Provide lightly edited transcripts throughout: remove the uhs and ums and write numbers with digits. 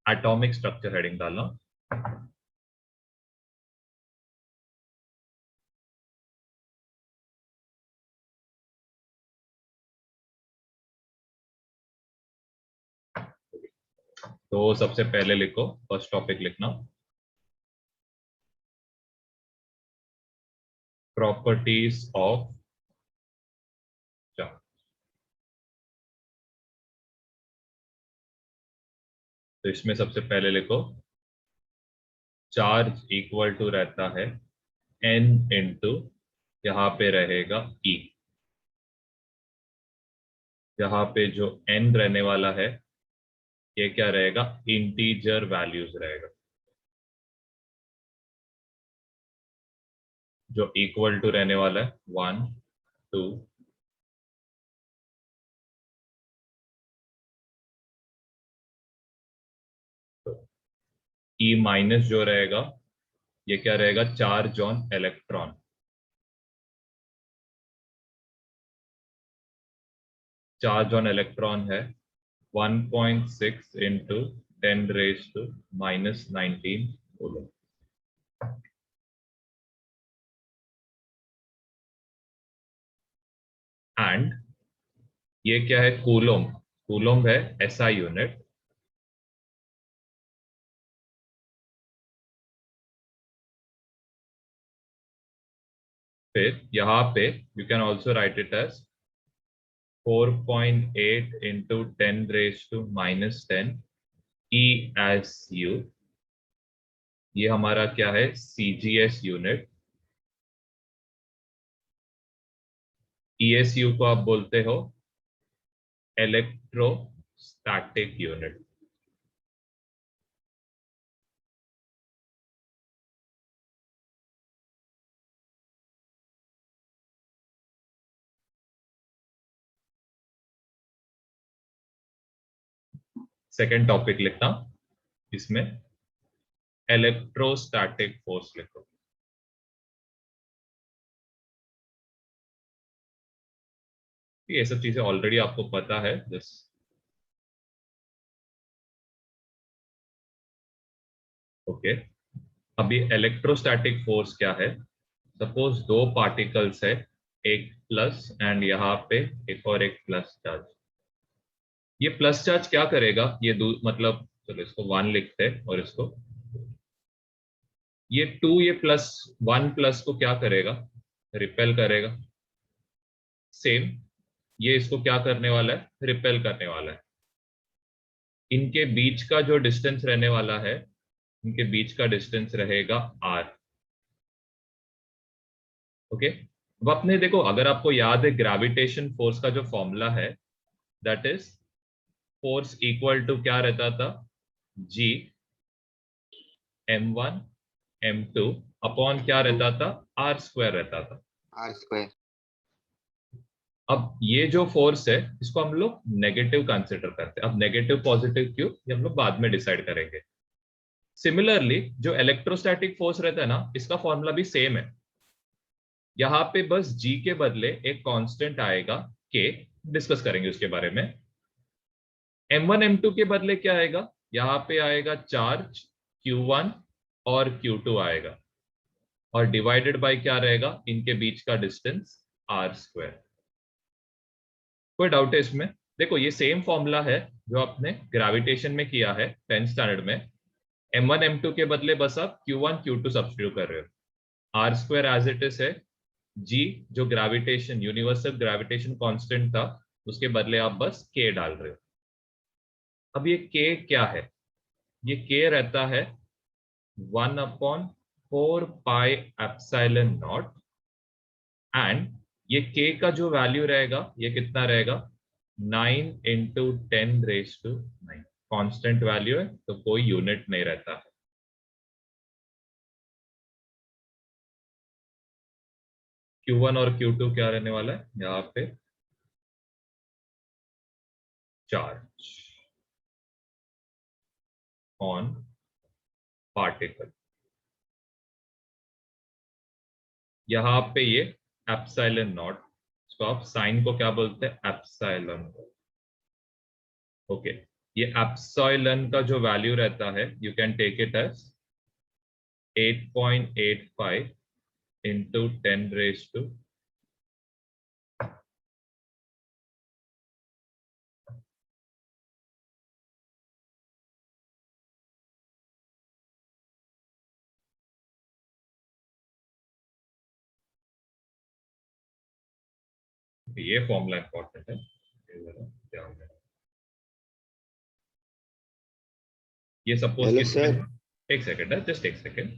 Atomic structure heading डालना। तो सबसे पहले लिखो, फर्स्ट टॉपिक लिखना प्रॉपर्टीज ऑफ चार्ज। तो इसमें सबसे पहले लिखो चार्ज इक्वल टू रहता है n इंटू, यहाँ पे रहेगा E। यहाँ पे जो n रहने वाला है ये क्या रहेगा, इंटीजर वैल्यूज रहेगा, जो इक्वल टू रहने वाला है 1 2 E माइनस जो रहेगा ये क्या रहेगा, charge on electron. Charge on electron है 1.6 इंटू 10⁻⁻19 कूलम। एंड ये क्या है, कूलम। कूलम है SI यूनिट। फिर यहाँ पे you can also write it as 4.8 into 10⁻⁻10 ESU। ये हमारा क्या है, CGS यूनिट। ESU को आप बोलते हो इलेक्ट्रोस्टैटिक यूनिट। सेकेंड टॉपिक लिखना, इसमें इलेक्ट्रोस्टैटिक फोर्स लिखो। ये सब चीजें ऑलरेडी आपको पता है। ओके, अभी इलेक्ट्रोस्टैटिक फोर्स क्या है, सपोज दो पार्टिकल्स है, एक प्लस एंड यहाँ पे एक और एक प्लस चार्ज। ये प्लस चार्ज क्या करेगा, ये मतलब चलो इसको 1 लिखते हैं और इसको ये 2, ये प्लस 1 प्लस को क्या करेगा, रिपेल करेगा। सेम ये इसको क्या करने वाला है, रिपेल करने वाला है। इनके बीच का जो डिस्टेंस रहने वाला है, इनके बीच का डिस्टेंस रहेगा r। ओके, अब आपने देखो, अगर आपको याद है ग्रेविटेशन फोर्स का जो फॉर्मूला है, that is force equal to क्या रहता था, G m1 m2 अपॉन क्या रहता था, r स्क्वायर रहता था। R square. अब ये जो फोर्स है इसको हम लोग नेगेटिव कंसिडर करते हैं। अब नेगेटिव पॉजिटिव क्यों, ये हम लोग बाद में डिसाइड करेंगे। सिमिलरली जो इलेक्ट्रोस्टैटिक फोर्स रहता है ना, इसका फॉर्मूला भी सेम है। यहाँ पे बस G के बदले एक कांस्टेंट आएगा K, डिस्कस करेंगे उसके बारे में। m1 m2 के बदले क्या आएगा, यहाँ पे आएगा चार्ज Q1 और Q2 आएगा, और डिवाइडेड बाय क्या रहेगा, इनके बीच का डिस्टेंस r स्क्वायर। कोई डाउट है इसमें? देखो ये सेम फॉर्मूला है जो आपने ग्रेविटेशन में किया है 10th स्टैंडर्ड में। m1 m2 के बदले बस आप Q1 Q2 सब्स्टिट्यूट कर रहे हो। r square as it is है, G जो ग्रेविटेशन यूनिवर्सल ग्रेविटेशन कांस्टेंट था उसके बदले आप बस K डाल रहे हो। अब ये K क्या है, ये K रहता है 1/4πε0। एंड ये K का जो वैल्यू रहेगा ये कितना रहेगा, 9 इंटू 10⁻⁹। कॉन्स्टेंट वैल्यू है तो कोई यूनिट नहीं रहता है। Q1 और Q2 क्या रहने वाला है, यहाँ पे चार्ज ऑन पार्टिकल। यहाँ पे ये एप्सिलॉन नॉट, इसको आप साइन को क्या बोलते हैं, एप्सिलॉन। ओके, ये एप्सिलॉन का जो वैल्यू रहता है, you can take it as 8.85 into 10 raised to ये फॉर्मूला इंपॉर्टेंट है, ध्यान देना। ये सपोज हेलो किसमें सर। है, एक सेकेंड है, जस्ट एक सेकेंड,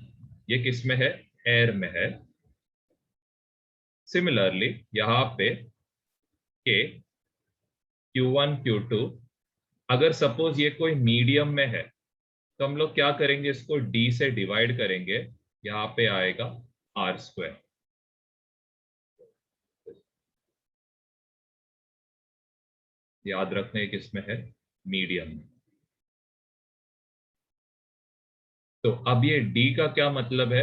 ये किसमें है, एयर में है। सिमिलरली यहाँ पे के Q1 Q2, अगर सपोज ये कोई मीडियम में है तो हम लोग क्या करेंगे, इसको D से डिवाइड करेंगे, यहाँ पे आएगा R²। याद रखने किसमें है, मीडियम में। तो अब ये D का क्या मतलब है,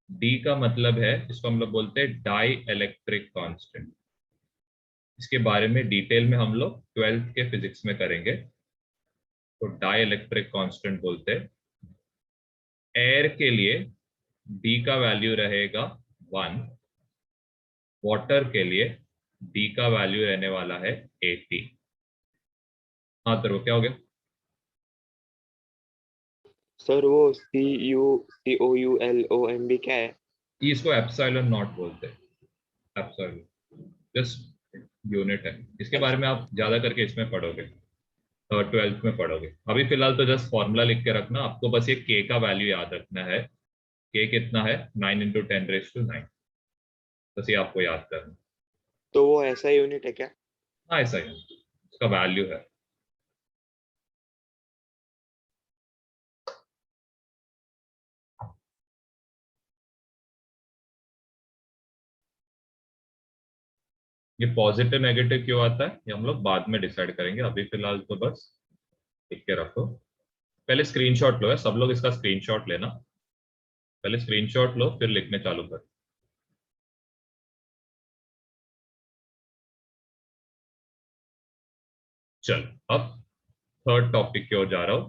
D का मतलब है, इसको हम लोग बोलते हैं डाई इलेक्ट्रिक कांस्टेंट। इसके बारे में डिटेल में हम लोग 12th के फिजिक्स में करेंगे। तो डाई इलेक्ट्रिक कांस्टेंट बोलते हैं। एयर के लिए D का वैल्यू रहेगा 1, वाटर के लिए D का वैल्यू रहने वाला है 80। हाँ तो क्या हो गया, सर वो CUCOULOMB क्या है? इसको एप्सिलॉन नॉट बोलते हैं, एप्सिलॉन जस्ट यूनिट है। इसके बारे अच्छा। में आप ज्यादा करके इसमें पढ़ोगे, 12th में पढ़ोगे। अभी फिलहाल तो जस्ट फॉर्मूला लिख के रखना, आपको बस ये के का वैल्यू याद रखना है। के कितना है, 9 into 10⁻⁹। बस ये आपको याद करना। तो वो ऐसा यूनिट है क्या? हाँ ऐसा ही है, उसका वैल्यू है। ये पॉजिटिव नेगेटिव क्यों आता है, ये हम लोग बाद में डिसाइड करेंगे। अभी फिलहाल तो बस लिख के रखो। पहले स्क्रीनशॉट लो है, सब लोग इसका स्क्रीनशॉट लेना। पहले स्क्रीनशॉट लो फिर लिखने चालू कर। चल, अब थर्ड टॉपिक की ओर जा रहा हूं।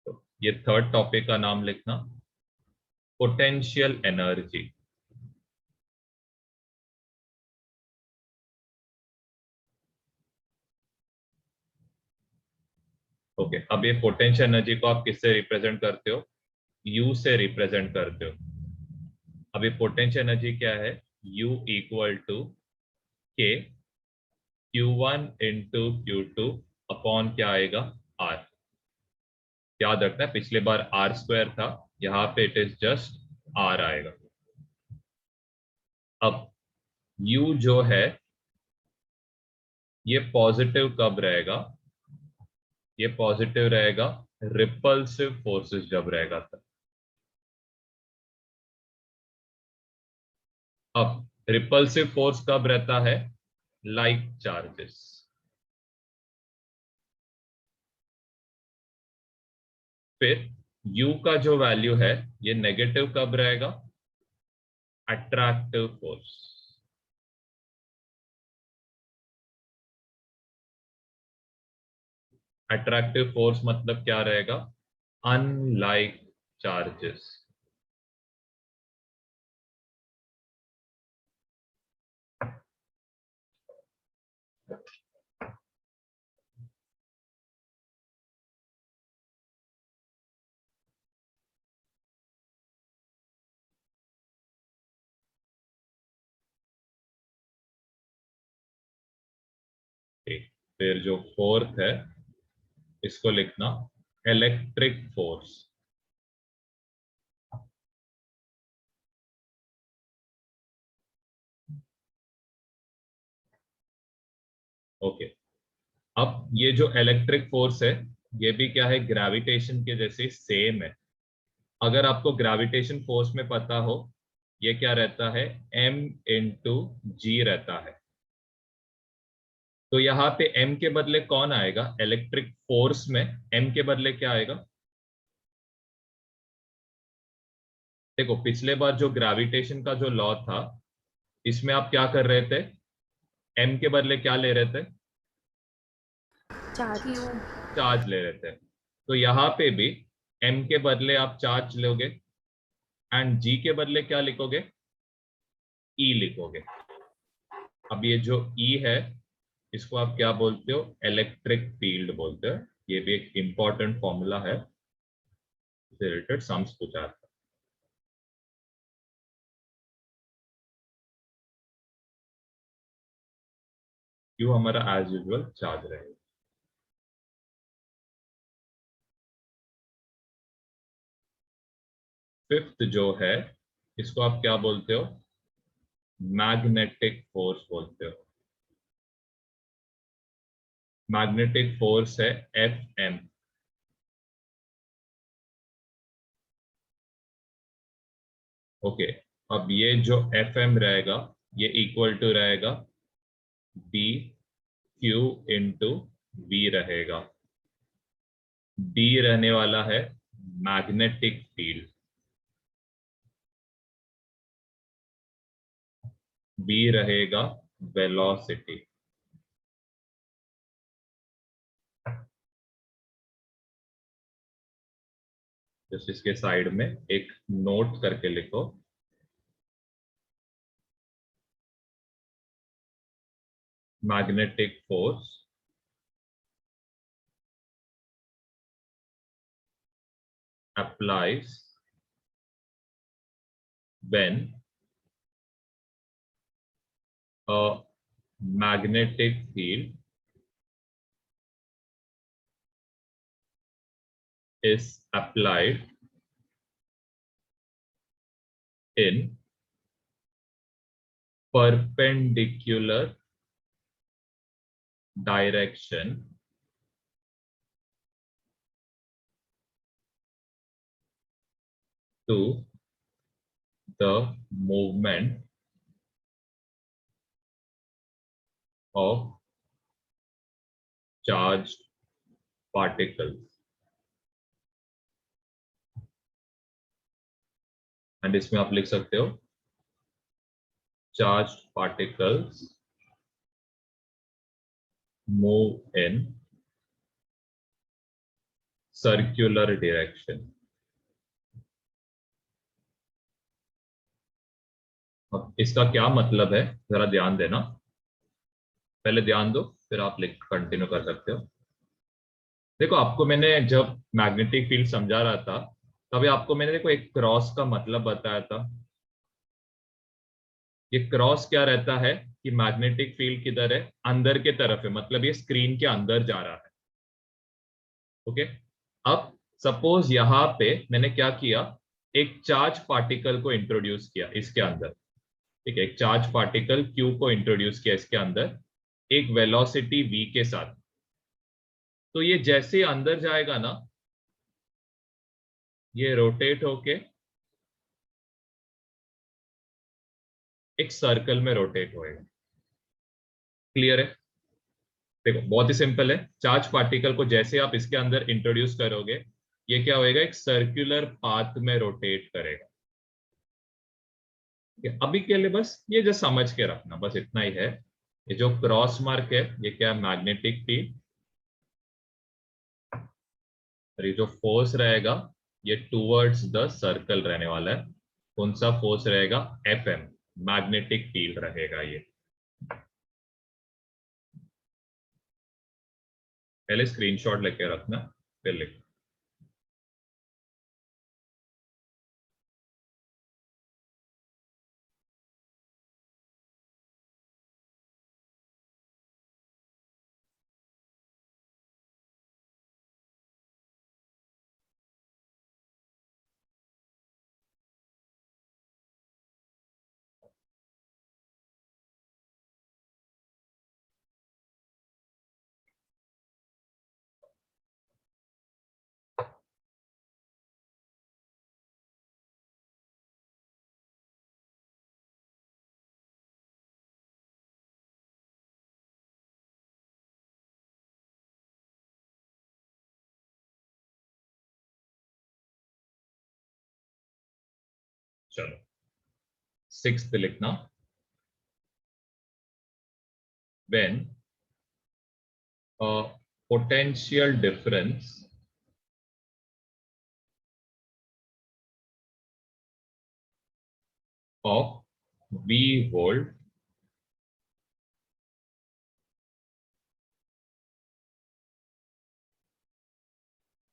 तो ये थर्ड टॉपिक का नाम लिखना, पोटेंशियल एनर्जी। ओके, अब ये पोटेंशियल एनर्जी को आप किससे रिप्रेजेंट करते हो, यू से रिप्रेजेंट करते हो। अब ये पोटेंशियल एनर्जी क्या है, U इक्वल टू के Q1 इंटू Q2 अपॉन क्या आएगा, R। याद रखना है पिछले बार R² था, यहाँ पे इट इज जस्ट R आएगा। अब U जो है ये पॉजिटिव कब रहेगा, ये पॉजिटिव रहेगा रिपल्सिव फोर्सेस जब रहेगा तब। अब रिपल्सिव फोर्स कब रहता है, लाइक चार्जेस। फिर U का जो वैल्यू है ये नेगेटिव कब रहेगा, अट्रैक्टिव फोर्स। अट्रैक्टिव फोर्स मतलब क्या रहेगा, अनलाइक चार्जेस। फिर जो फोर्थ है इसको लिखना इलेक्ट्रिक फोर्स। ओके, अब ये जो इलेक्ट्रिक फोर्स है ये भी क्या है, ग्रेविटेशन के जैसे सेम है। अगर आपको ग्रेविटेशन फोर्स में पता हो, ये क्या रहता है, M×G रहता है। तो यहाँ पे M के बदले कौन आएगा, इलेक्ट्रिक फोर्स में M के बदले क्या आएगा। देखो पिछले बार जो ग्रेविटेशन का जो लॉ था, इसमें आप क्या कर रहे थे, M के बदले क्या ले रहे थे, चार्ज चार्ज ले लेते हैं। तो यहाँ पे भी m के बदले आप चार्ज लोगे एंड g के बदले क्या लिखोगे, e लिखोगे। अब ये जो E है इसको आप क्या बोलते हो, इलेक्ट्रिक फील्ड बोलते हो। ये भी एक इंपॉर्टेंट फॉर्मूला है, इससे रिलेटेड सम्स पूछा था। क्यों हमारा एज यूजुअल चार्ज रहेगा। फिफ्थ जो है इसको आप क्या बोलते हो, मैग्नेटिक फोर्स बोलते हो। मैग्नेटिक फोर्स है Fm। ओके, अब ये जो Fm रहेगा ये इक्वल टू रहेगा d q इंटू v रहेगा। d रहने वाला है मैग्नेटिक फील्ड, v रहेगा वेलोसिटी। जस्ट इसके साइड में एक नोट करके लिखो, magnetic force applies when a magnetic field is applied in perpendicular direction to the movement of charged particles। And इसमें आप लिख सकते हो charged particles move in circular direction। अब इसका क्या मतलब है जरा ध्यान देना, पहले ध्यान दो फिर आप लिख कंटिन्यू कर सकते हो। देखो आपको मैंने जब मैग्नेटिक फील्ड समझा रहा था तभी आपको मैंने देखो एक क्रॉस का मतलब बताया था। ये क्रॉस क्या रहता है कि मैग्नेटिक फील्ड किधर है, अंदर के तरफ है, मतलब ये स्क्रीन के अंदर जा रहा है। ओके, अब सपोज यहां पे मैंने क्या किया, एक चार्ज पार्टिकल को इंट्रोड्यूस किया इसके अंदर। ठीक है, एक चार्ज पार्टिकल क्यू को इंट्रोड्यूस किया इसके अंदर एक वेलोसिटी v के साथ। तो ये जैसे अंदर जाएगा ना ये रोटेट होके एक सर्कल में रोटेट होएगा। क्लियर है। देखो बहुत ही सिंपल है, चार्ज पार्टिकल को जैसे आप इसके अंदर इंट्रोड्यूस करोगे ये क्या होएगा, एक सर्कुलर पाथ में रोटेट करेगा। अभी के लिए बस ये जो समझ के रखना, बस इतना ही है। ये जो क्रॉस मार्क है ये क्या है, मैग्नेटिक फील्ड। और ये जो फोर्स रहेगा ये टूवर्ड्स द सर्कल रहने वाला है। कौन सा फोर्स रहेगा, Fm, मैग्नेटिक फील्ड रहेगा ये। पहले स्क्रीनशॉट लेके रखना फिर लिख। चलो सिक्स्थ लिखना, when a potential difference of V volt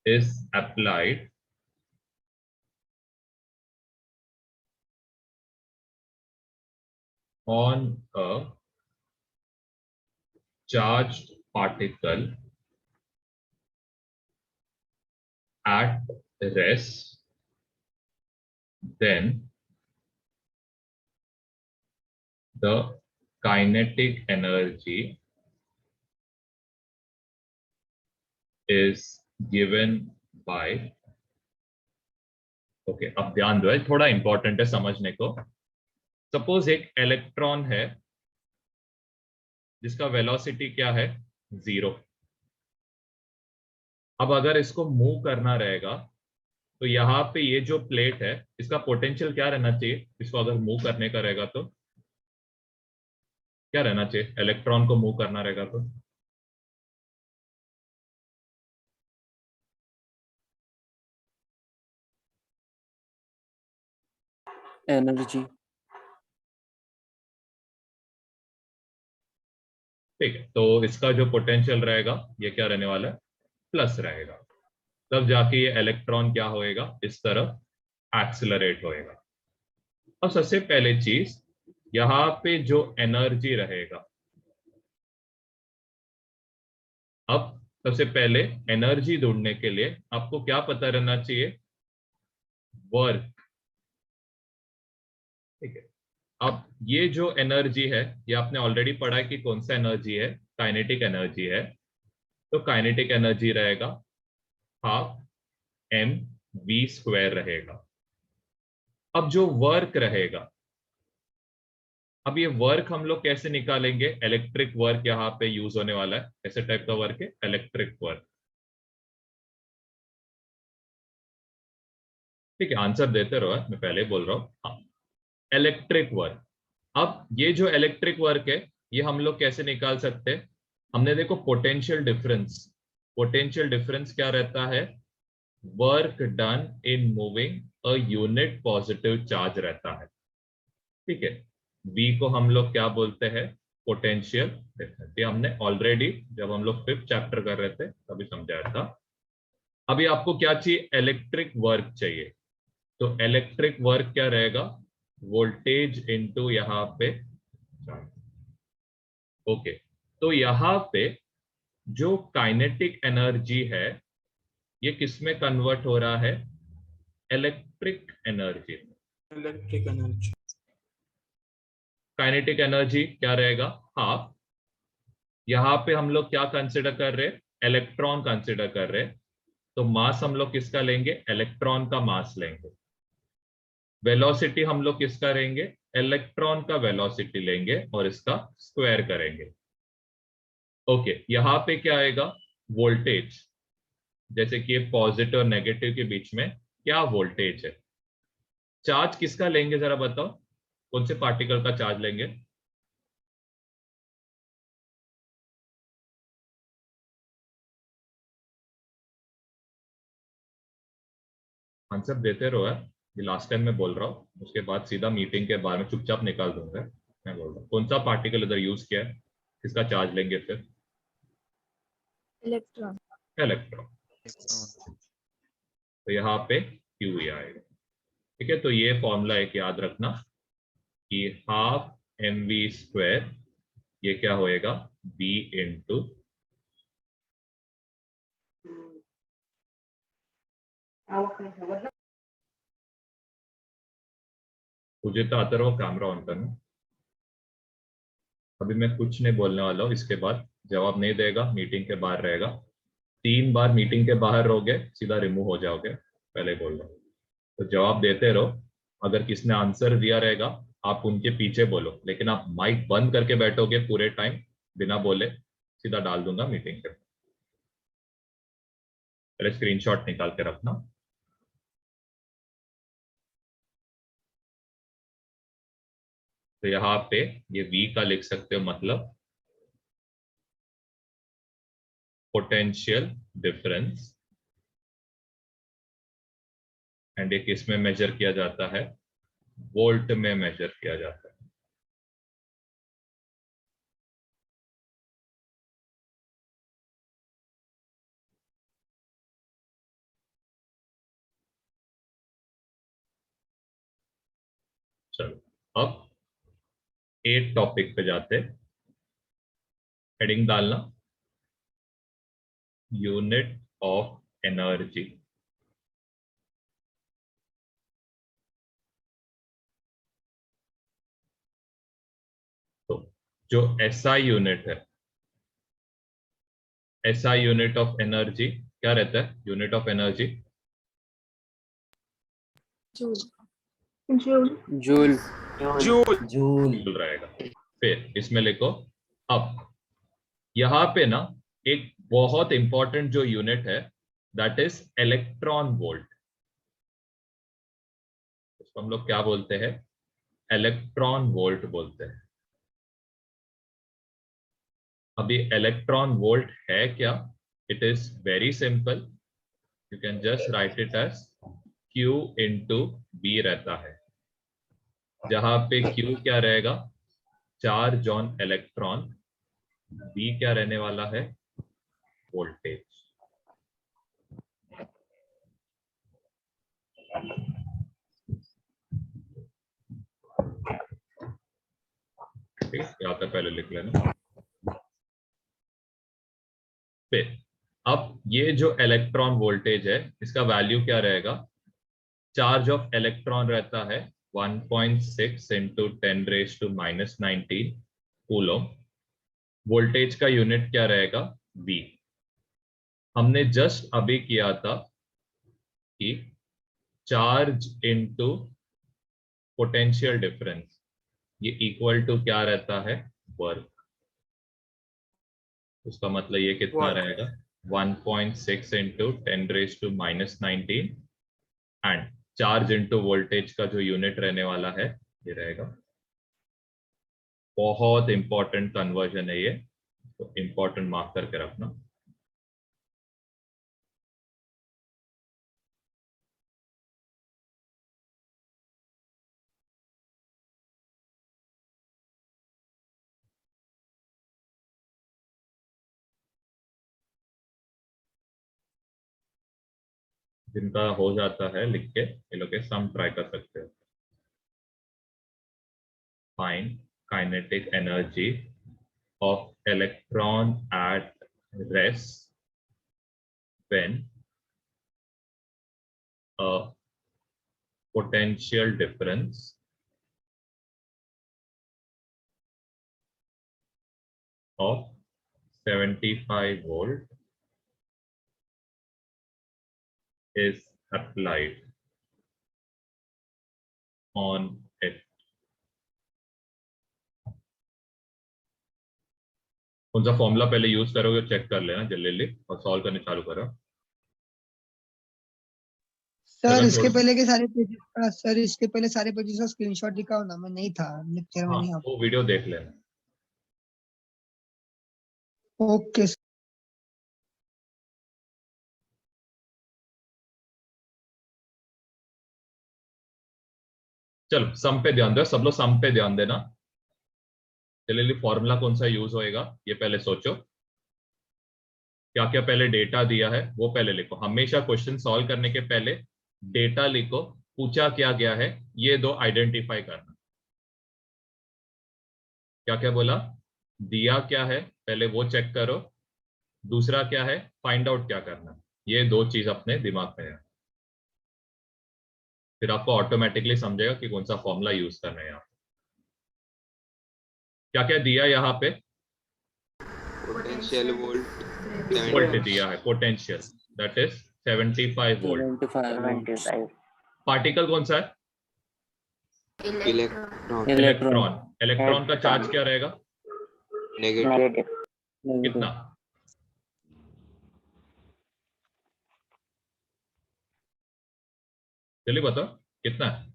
is applied on a charged particle at rest, then the kinetic energy is given by, okay अब ध्यान दो, थोड़ा इंपॉर्टेंट है समझने को। सपोज एक इलेक्ट्रॉन है जिसका वेलोसिटी क्या है, 0। अब अगर इसको मूव करना रहेगा तो यहाँ पे ये जो प्लेट है इसका पोटेंशियल क्या रहना चाहिए, इसको अगर मूव करने का रहेगा तो क्या रहना चाहिए, इलेक्ट्रॉन को मूव करना रहेगा तो एनर्जी। ठीक है, तो इसका जो पोटेंशियल रहेगा ये क्या रहने वाला है, प्लस रहेगा। तब जाके ये इलेक्ट्रॉन क्या होएगा, इस तरह एक्सेलरेट होएगा। अब सबसे पहले चीज, यहाँ पे जो एनर्जी रहेगा, अब सबसे पहले एनर्जी ढूंढने के लिए आपको क्या पता रहना चाहिए, वर्क। ठीक है, अब ये जो एनर्जी है ये आपने ऑलरेडी पढ़ा है कि कौन सा एनर्जी है, काइनेटिक एनर्जी है। तो काइनेटिक एनर्जी रहेगा हाफ एम वी स्क्वायर रहेगा। अब जो वर्क रहेगा, अब ये वर्क हम लोग कैसे निकालेंगे, इलेक्ट्रिक वर्क यहाँ पे यूज होने वाला है। ऐसे टाइप का वर्क है इलेक्ट्रिक वर्क। ठीक है, आंसर देते रहो, मैं पहले बोल रहा हूँ। हाँ, इलेक्ट्रिक वर्क। अब ये जो इलेक्ट्रिक वर्क है ये हम लोग कैसे निकाल सकते हैं, हमने देखो पोटेंशियल डिफरेंस, पोटेंशियल डिफरेंस क्या रहता है, work done in moving a unit positive charge रहता है। ठीक है, V को हम लोग क्या बोलते हैं, पोटेंशियल डिफरेंस। ये हमने ऑलरेडी जब हम लोग 5th चैप्टर कर रहे थे तभी समझाया था। अभी आपको क्या चाहिए, इलेक्ट्रिक वर्क चाहिए। तो इलेक्ट्रिक वर्क क्या रहेगा, वोल्टेज इनटू यहाँ पे चार्ज। ओके, तो यहाँ पे जो काइनेटिक एनर्जी है ये किस में कन्वर्ट हो रहा है, इलेक्ट्रिक एनर्जी में। Electric energy. काइनेटिक एनर्जी क्या रहेगा, हाफ। यहाँ पे हम लोग क्या कंसिडर कर रहे हैं, इलेक्ट्रॉन कंसिडर कर रहे हैं। तो मास हम लोग किसका लेंगे, इलेक्ट्रॉन का मास लेंगे। वेलोसिटी हम लोग किसका लेंगे, इलेक्ट्रॉन का वेलोसिटी लेंगे और इसका स्क्वायर करेंगे। ओके, यहाँ पे क्या आएगा, वोल्टेज। जैसे कि ये पॉजिटिव और नेगेटिव के बीच में क्या वोल्टेज है। चार्ज किसका लेंगे जरा बताओ, कौन से पार्टिकल का चार्ज लेंगे। आंसर देते रहो यार, ये लास्ट टाइम मैं बोल रहा हूँ, उसके बाद सीधा मीटिंग के बारे में चुपचाप निकाल दूंगा। मैं बोल रहा हूँ कौन सा पार्टिकल इधर यूज किया है, किसका चार्ज लेंगे फिर, इलेक्ट्रॉन। इलेक्ट्रॉन। तो यहाँ पे क्यू ही आएगा। ठीक है, तो ये फॉर्मूला एक याद रखना कि हाफ एम वी स्क्वायर ये क्या होएगा, बी इंटू मुझे तो आता रहो, कैमरा ऑन करना। अभी मैं कुछ नहीं बोलने वाला हूँ, इसके बाद जवाब नहीं देगा, मीटिंग के बाहर रहेगा। 3 बार मीटिंग के बाहर रहोगे सीधा रिमूव हो जाओगे, पहले बोल रहा हूँ। तो जवाब देते रहो, अगर किसने आंसर दिया रहेगा आप उनके पीछे बोलो, लेकिन आप माइक बंद करके बैठोगे पूरे टाइम बिना बोले, सीधा डाल दूंगा मीटिंग के। पहले स्क्रीनशॉट निकाल के रखना। तो यहाँ पे ये V का लिख सकते हो, मतलब पोटेंशियल डिफरेंस, एंड ये किस में मेजर किया जाता है? वोल्ट में मेजर किया जाता है। चलो अब 8 टॉपिक पे जाते। हेडिंग डालना यूनिट ऑफ एनर्जी। तो जो एसआई यूनिट है, एसआई यूनिट ऑफ एनर्जी क्या रहता है? Unit of energy joule. Joule. Joule रहेगा। फिर इसमें लिखो, अब यहां पे ना एक बहुत इंपॉर्टेंट जो यूनिट है दैट इज इलेक्ट्रॉन वोल्ट। इसको हम लोग क्या बोलते हैं? इलेक्ट्रॉन वोल्ट बोलते हैं। अभी इलेक्ट्रॉन वोल्ट है क्या? It is very simple, you can just write it as Q into B रहता है, जहां पे Q क्या रहेगा? चार्ज ऑन इलेक्ट्रॉन, B क्या रहने वाला है? वोल्टेज। ठीक है, यहाँ तक पहले लिख लेना। फिर अब ये जो इलेक्ट्रॉन वोल्टेज है इसका वैल्यू क्या रहेगा? चार्ज ऑफ इलेक्ट्रॉन रहता है 1.6 इंटू 10⁻⁻⁹ कूलम। वोल्टेज का यूनिट क्या रहेगा? V। हमने जस्ट अभी किया था कि चार्ज इंटू पोटेंशियल डिफरेंस, ये इक्वल टू क्या रहता है? वर्क। उसका मतलब ये कितना रहेगा? 1.6 into 10⁻⁻⁹ and charge into voltage का जो यूनिट रहने वाला है ये रहेगा। बहुत इंपॉर्टेंट कन्वर्जन है ये, तो इंपॉर्टेंट मार्क करके रखना। जिनका हो जाता है लिख के ये लोग सम ट्राई कर सकते हो। Find kinetic energy of electron at rest when a potential difference of 75 volt is applied on it। कौन सा फॉर्मूला पहले यूज करोगे चेक कर लेना जल्दी और सॉल्व करने चालू करो। सर इसके पहले के सारे पेजेस सर इसके पहले सारे पेजेस का स्क्रीनशॉट दिखाओ ना, मैं नहीं था लेक्चर में। हाँ, नहीं वो वीडियो देख लेना। Okay sir. चलो सम पे ध्यान दो, सब लोग सम पे ध्यान देना। जल्दी फॉर्मूला कौन सा यूज होएगा ये पहले सोचो। क्या क्या पहले डेटा दिया है वो पहले लिखो। हमेशा क्वेश्चन सॉल्व करने के पहले डेटा लिखो, पूछा क्या गया है ये दो आइडेंटिफाई करना। क्या क्या बोला? दिया क्या है पहले वो चेक करो, दूसरा क्या है फाइंड आउट क्या करना। ये दो चीज अपने दिमाग में है, फिर आपको ऑटोमेटिकली समझेगा कि कौन सा फॉर्मूला यूज करना है। यहाँ क्या क्या दिया यहाँ पे? पोटेंशियल वोल्ट वोल्ट दिया है, potential that is 75 volt. 75 particle कौन सा है? Electron electron. इलेक्ट्रॉन का चार्ज क्या रहेगा? नेगेटिव कितना? चलिए बताओ कितना है?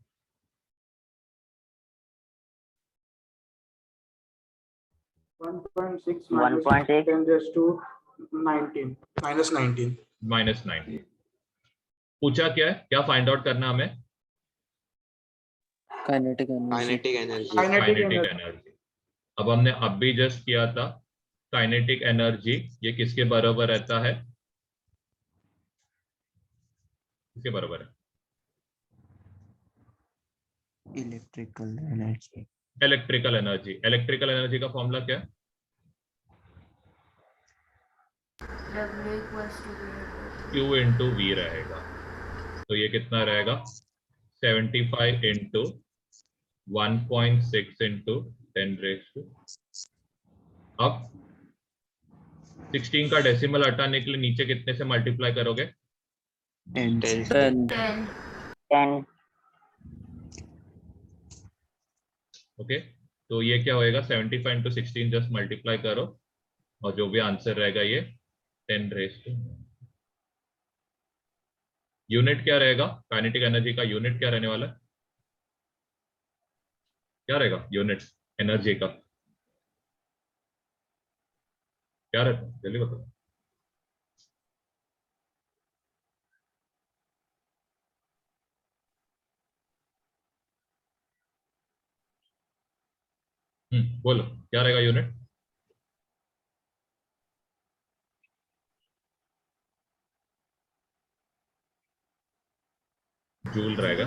1.6 10⁻⁻⁷ 19 -19 -19। पूछा क्या है, क्या फाइंड आउट करना हमें? Kinetic energy. Kinetic energy. Kinetic energy. अब हमने अब भी जस्ट किया था। काइनेटिक एनर्जी ये किसके बराबर रहता है? किसके बराबर है? Electrical energy. Electrical energy. Electrical energy का फॉर्मूला क्या है? Q इंटू वी रहेगा। तो ये कितना रहेगा? 75 इंटू 1.6 इंटू 10 अब 16 का डेसिमल हटाने के लिए नीचे कितने से मल्टीप्लाई करोगे? 10। ओके, तो ये क्या होएगा? 75 इंटू 16 जस्ट मल्टीप्लाई करो और जो भी आंसर रहेगा ये 10 यूनिट क्या रहेगा? काइनेटिक एनर्जी का यूनिट क्या रहने वाला है? क्या रहेगा यूनिट एनर्जी का? क्या रहता है जल्दी बताओ। बोलो क्या रहेगा यूनिट? जूल रहेगा।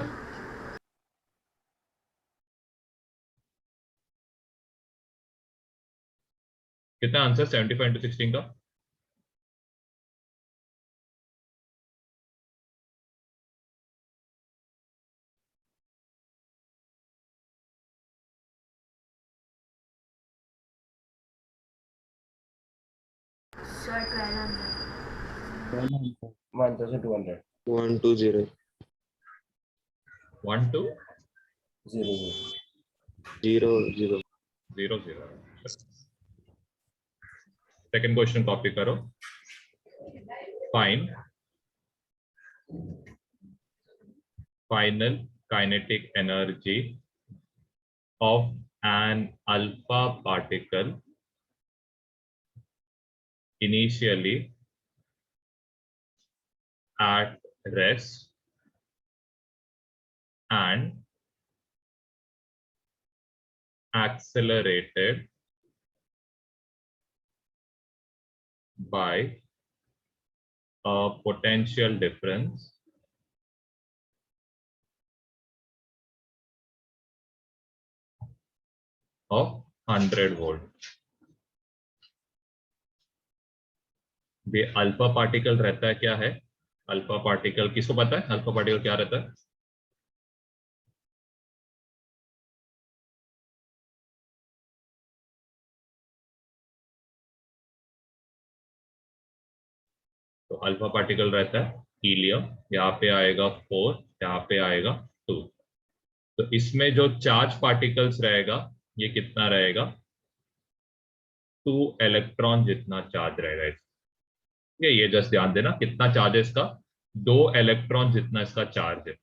कितना आंसर 75 इंटू 16 का? Sir, 1200. 1200। 120 1 2 0 0 0 0। सेकेंड क्वेश्चन कॉपी करो। Find final kinetic energy of an alpha particle initially at rest and accelerated by a potential difference of 100 volt। ये अल्फा पार्टिकल रहता है, क्या है अल्फा पार्टिकल? किसको पता है अल्फा पार्टिकल क्या रहता है? तो अल्फा पार्टिकल रहता है हीलियम। यहाँ पे आएगा 4, यहाँ पे आएगा 2। तो इसमें जो चार्ज पार्टिकल्स रहेगा ये कितना रहेगा? 2 इलेक्ट्रॉन जितना चार्ज रहेगा इसका। ये जस्ट ध्यान देना कितना चार्ज है इसका? 2 इलेक्ट्रॉन जितना इसका चार्ज है।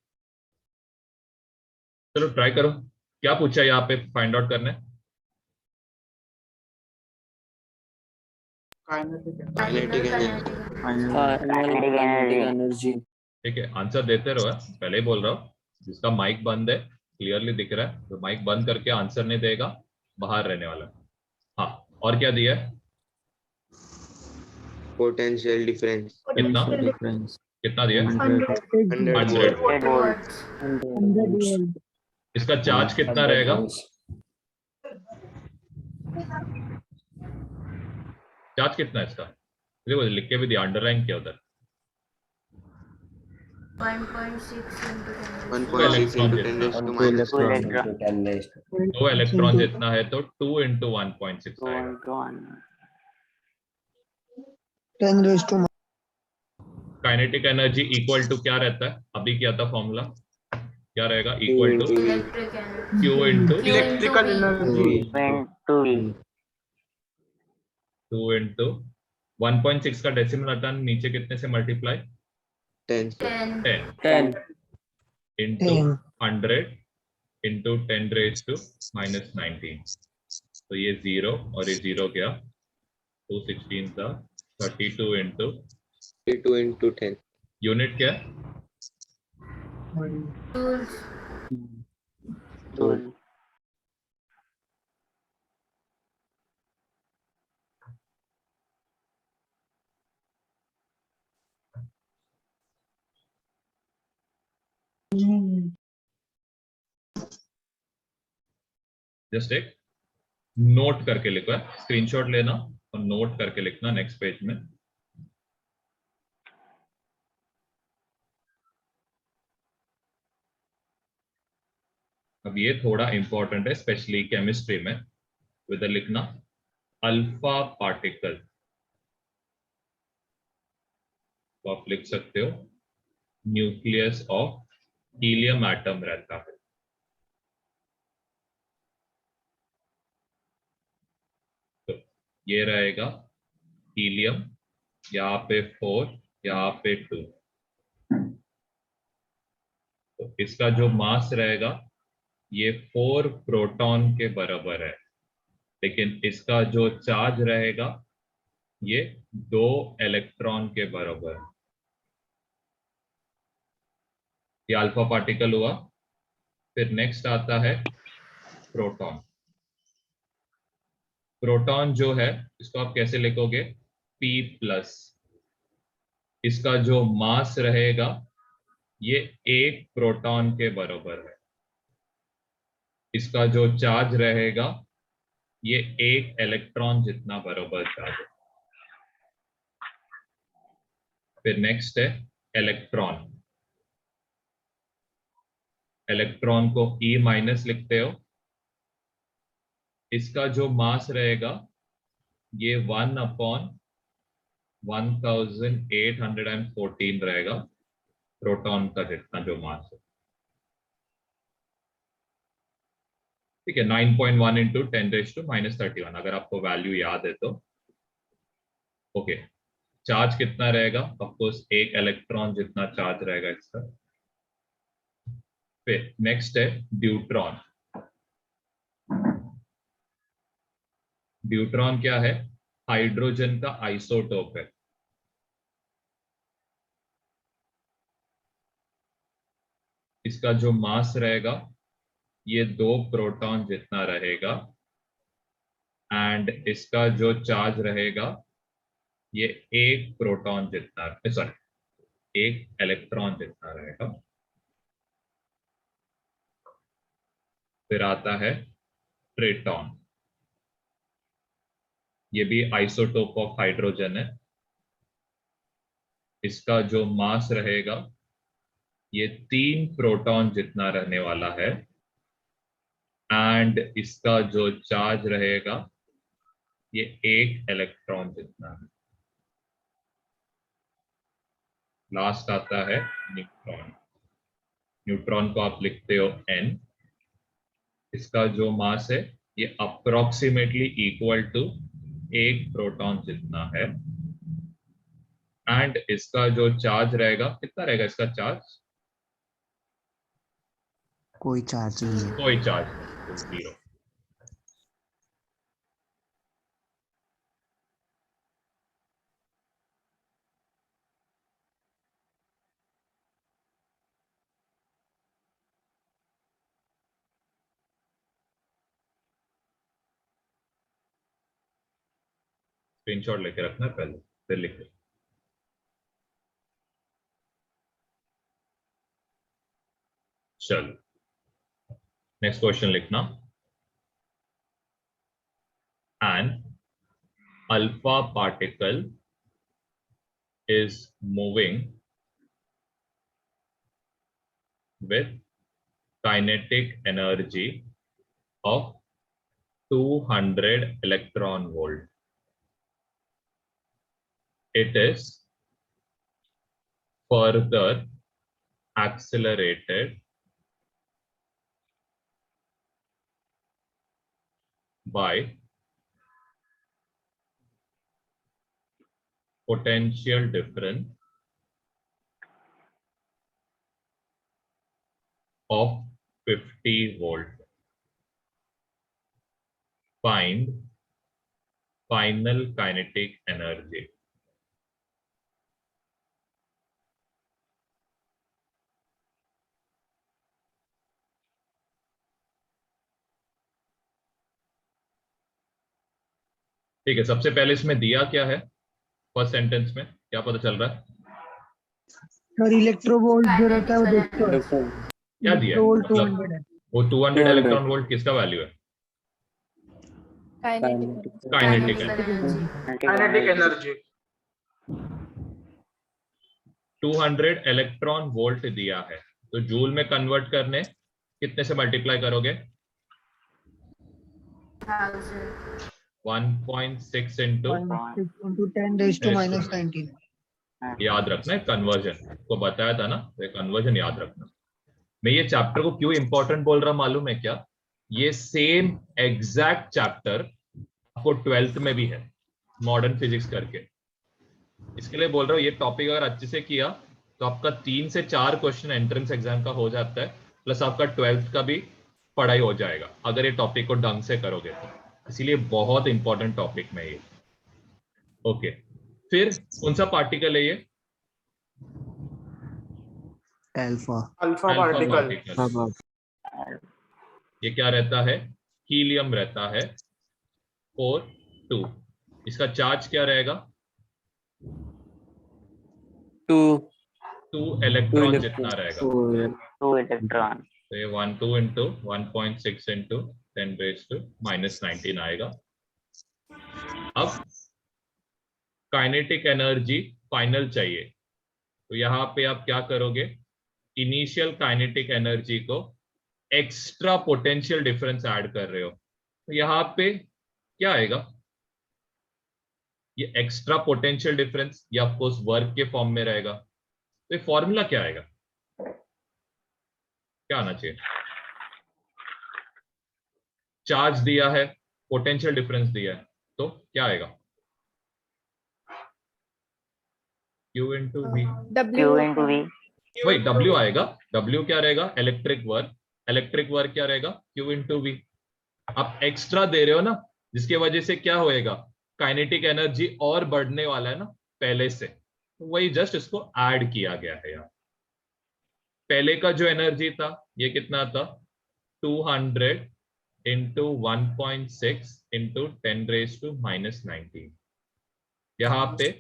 चलो ट्राई करो, क्या पूछा है यहाँ पे फाइंड आउट करना है? Kinetic energy. Kinetic energy. ठीक है, आंसर देते रहो। पहले ही बोल रहा हूँ, जिसका माइक बंद है क्लियरली दिख रहा है, तो माइक बंद करके आंसर नहीं देगा बाहर रहने वाला। हाँ, और क्या दिया है? Potential difference. कितना कितना दिया? 100 watts. 100 volt। इसका चार्ज कितना रहेगा? चार्ज कितना है इसका? देखो लिख के भी दिया, अंडरलाइन किया उधर। 1.6 into 10. 1.6 into 10 raised to -2। 2 electron जितना है तो 2 into 1.6 आएगा। 10 raised to kinetic energy equal to क्या रहता है? अभी क्या था फॉर्मूला? क्या रहेगा? Equal to Electric energy. Q into electrical energy 2 into 1.6 का डेसिमल हटाना नीचे कितने से multiply? 10 10. 10 10। Into 10। 100 into 10 raised to -19। तो ये 0 और ये 0 गया, 2 16 था 32 into 32 into 10. यूनिट क्या है? Joules. Joule. जस्ट एक नोट करके लिखो, स्क्रीनशॉट लेना और नोट करके लिखना नेक्स्ट पेज में। अब ये थोड़ा इंपॉर्टेंट है स्पेशली केमिस्ट्री में, इधर लिखना अल्फा पार्टिकल, तो आप लिख सकते हो न्यूक्लियस ऑफ हीलियम एटम रहता है। तो ये रहेगा हीलियम, यहाँ पे 4, यहाँ पे 2। तो इसका जो मास रहेगा ये 4 प्रोटॉन के बराबर है, लेकिन इसका जो चार्ज रहेगा ये 2 इलेक्ट्रॉन के बराबर है। ये अल्फा पार्टिकल हुआ। फिर नेक्स्ट आता है प्रोटॉन। प्रोटॉन जो है इसको आप कैसे लिखोगे? P+। इसका जो मास रहेगा ये 1 प्रोटॉन के बराबर है। इसका जो चार्ज रहेगा ये 1 इलेक्ट्रॉन जितना बराबर चार्ज है। फिर नेक्स्ट है इलेक्ट्रॉन। इलेक्ट्रॉन को E- लिखते हो। इसका जो मास रहेगा ये 1/1814 रहेगा, प्रोटॉन का जितना जो मास है। ठीक है, 9.1 इंटू 10⁻⁻31 अगर आपको वैल्यू याद है तो। ओके, चार्ज कितना रहेगा? ऑफकोर्स 1 इलेक्ट्रॉन जितना चार्ज रहेगा इसका। फिर नेक्स्ट है ड्यूट्रॉन। ड्यूट्रॉन क्या है? हाइड्रोजन का आइसोटोप है। इसका जो मास रहेगा ये 2 प्रोटॉन जितना रहेगा, एंड इसका जो चार्ज रहेगा ये 1 प्रोटॉन जितना, सॉरी 1 इलेक्ट्रॉन जितना रहेगा। फिर आता है ट्रिटॉन। ये भी आइसोटोप ऑफ हाइड्रोजन है। इसका जो मास रहेगा ये 3 प्रोटॉन जितना रहने वाला है, एंड इसका जो चार्ज रहेगा ये 1 इलेक्ट्रॉन जितना है। लास्ट आता है न्यूट्रॉन। न्यूट्रॉन को आप लिखते हो N। इसका जो मास है ये अप्रोक्सीमेटली इक्वल टू 1 प्रोटॉन जितना है, एंड इसका जो चार्ज रहेगा कितना रहेगा? इसका चार्ज कोई चार्ज नहीं है। कोई चार्ज नहीं, 0। स्क्रीनशॉट लेके रखना पहले, फिर लिख लो। चलो नेक्स्ट क्वेश्चन लिखना। An alpha particle is moving with kinetic energy of 200 electron volt. It is further accelerated by potential difference of 50 volt. Find final kinetic energy. ठीक है, सबसे पहले इसमें दिया क्या है, फर्स्ट सेंटेंस में क्या पता चल रहा है? सर इलेक्ट्रोवोल्ट जो रहता है वो देखते हो, क्या दिया है? इलेक्ट्रोवोल्ट मतलब 200 है। वो 200 इलेक्ट्रॉन वोल्ट किसका वैल्यू है? काइनेटिक है। काइनेटिक एनर्जी 200 इलेक्ट्रॉन वोल्ट दिया है, तो जूल में कन्वर्ट करने कितने से मल्टीप्लाई करोगे? 1.6 इंटू 0.6 × 10⁻⁻19। याद रखना है, कन्वर्जन को बताया था ना, तो कन्वर्जन याद रखना। मैं ये चैप्टर को क्यों इंपॉर्टेंट बोल रहा मालूम है क्या? ये सेम एग्जैक्ट चैप्टर आपको 12th में भी है, मॉडर्न फिजिक्स करके। इसके लिए बोल रहा हूँ, ये टॉपिक अगर अच्छे से किया तो आपका 3 से 4 क्वेश्चन एंट्रेंस एग्जाम का हो जाता है, प्लस आपका 12th का भी पढ़ाई हो जाएगा अगर ये टॉपिक को ढंग से करोगे तो। इसीलिए बहुत इंपॉर्टेंट टॉपिक में ये। ओके, फिर कौन सा पार्टिकल है ये? Alpha alpha alpha particle particle. ये क्या रहता है? हीलियम रहता है 4 2। इसका चार्ज क्या रहेगा? 2 इलेक्ट्रॉन जितना रहेगा। 2 इलेक्ट्रॉन। तो ये 12 इंटू 1.6 इंटू 10⁻⁻19 आएगा। अब काइनेटिक एनर्जी फाइनल चाहिए, तो यहाँ पे आप क्या करोगे? इनिशियल काइनेटिक एनर्जी को एक्स्ट्रा पोटेंशियल डिफरेंस ऐड कर रहे हो, तो यहाँ पे क्या आएगा? ये एक्स्ट्रा पोटेंशियल डिफरेंस ये ऑफकोर्स वर्क के फॉर्म में रहेगा, तो ये फॉर्मूला क्या आएगा? क्या आना चाहिए? चार्ज दिया है, पोटेंशियल डिफरेंस दिया है, तो क्या आएगा? Q into V. Q into V। वही W आएगा। W क्या रहेगा? Electric work. इलेक्ट्रिक वर्क क्या रहेगा? Q into V. आप एक्स्ट्रा दे रहे हो ना, जिसकी वजह से क्या होएगा? काइनेटिक एनर्जी और बढ़ने वाला है ना पहले से, तो वही जस्ट इसको ऐड किया गया है यहाँ। पहले का जो एनर्जी था ये कितना था? 200 इंटू 1.6 इंटू 10⁻⁻19। यहाँ पे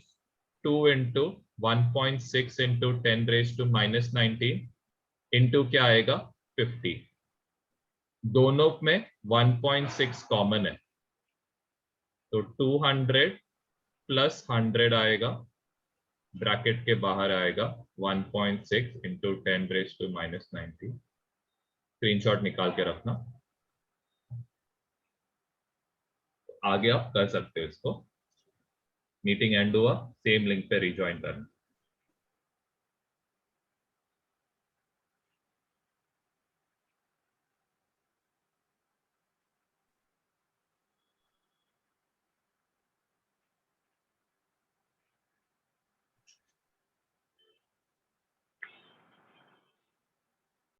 2 इंटू 1.6 इंटू 10⁻⁻19 इंटू क्या आएगा? 50। दोनों में 1.6 कॉमन है, तो 200 प्लस 100 आएगा, ब्रैकेट के बाहर आएगा 1.6 इंटू 10⁻⁻19। स्क्रीनशॉट निकाल के रखना, आगे आप कर सकते हो इसको। मीटिंग एंड हुआ, सेम लिंक पे रिज्वाइन करना।